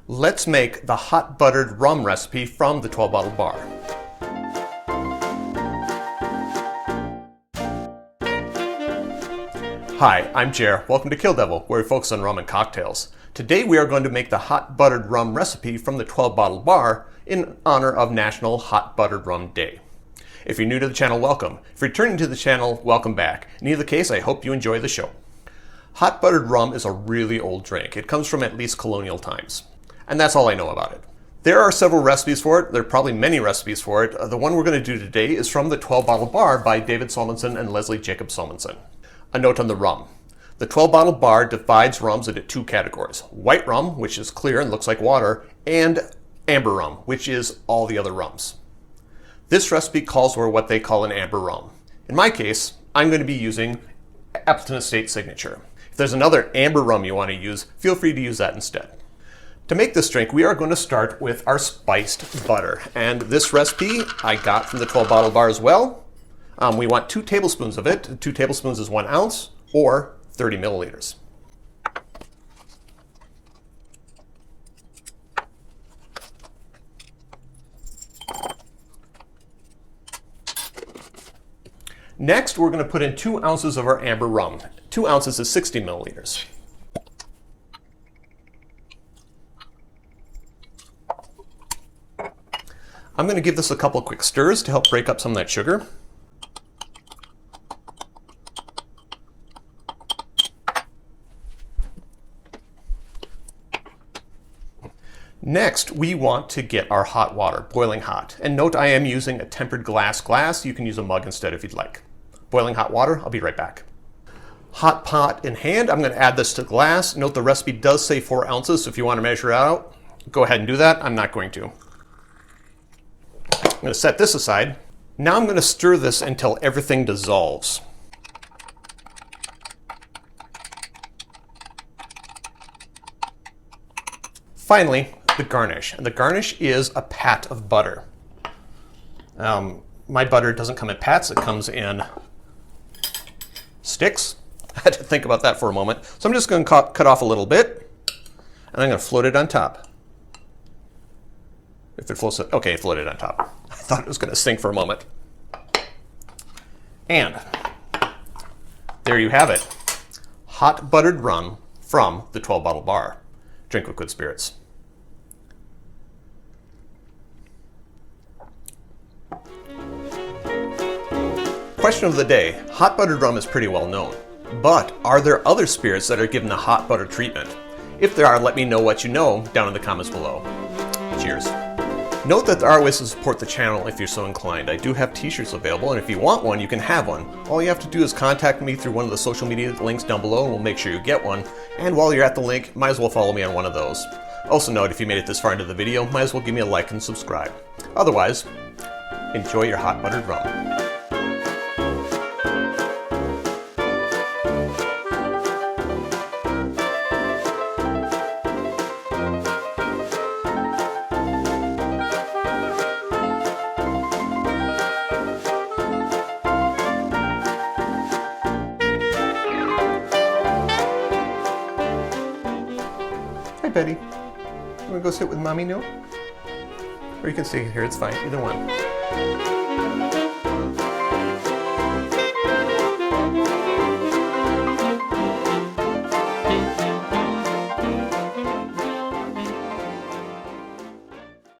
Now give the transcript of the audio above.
Let's make the hot buttered rum recipe from the 12 bottle bar. Hi, I'm Jer. Welcome to Kill-Divill, where we focus on rum and cocktails. Today we are going to make the hot buttered rum recipe from the 12 bottle bar in honor of National Hot Buttered Rum Day. If you're new to the channel, welcome. If you're returning to the channel, welcome back. In either case, I hope you enjoy the show. Hot buttered rum is a really old drink. It comes from at least colonial times. And that's all I know about it. There are several recipes for it. There are probably many recipes for it. The one we're going to do today is from the 12 bottle bar by David Solmonson and Lesley Solmonson. A note on the rum. The 12 bottle bar divides rums into two categories. White rum, which is clear and looks like water, and amber rum, which is all the other rums. This recipe calls for what they call an amber rum. In my case, I'm going to be using Appleton Estate Signature. If there's another amber rum you want to use, feel free to use that instead. To make this drink, we are going to start with our spiced butter. And this recipe I got from the 12 bottle bar as well. We want 2 tablespoons of it. 2 tablespoons is 1 ounce or 30 milliliters. Next, we're going to put in 2 ounces of our amber rum. 2 ounces is 60 milliliters. I'm going to give this a couple quick stirs to help break up some of that sugar. Next, we want to get our hot water, boiling hot. And note I am using a tempered glass. You can use a mug instead if you'd like. Boiling hot water, I'll be right back. Hot pot in hand, I'm going to add this to glass. Note the recipe does say 4 ounces, so if you want to measure it out, go ahead and do that. I'm not going to. I'm going to set this aside. Now I'm going to stir this until everything dissolves. Finally, the garnish. And the garnish is a pat of butter. My butter doesn't come in pats, it comes in sticks. I had to think about that for a moment. So I'm just going to cut off a little bit, and I'm going to float it on top. If it floats, okay, it floated on top. I thought it was going to sink for a moment. And there you have it. Hot buttered rum from the 12 bottle bar. Drink with good spirits. Question of the day. Hot buttered rum is pretty well known. But are there other spirits that are given the hot butter treatment? If there are, let me know what you know down in the comments below. Cheers. Note that there are ways to support the channel if you're so inclined. I do have t-shirts available, and if you want one, you can have one. All you have to do is contact me through one of the social media links down below, and we'll make sure you get one. And while you're at the link, might as well follow me on one of those. Also note, if you made it this far into the video, might as well give me a like and subscribe. Otherwise, enjoy your hot buttered rum. Hi, Betty. You want to go sit with Mommy now? Or you can stay here, it's fine, either one.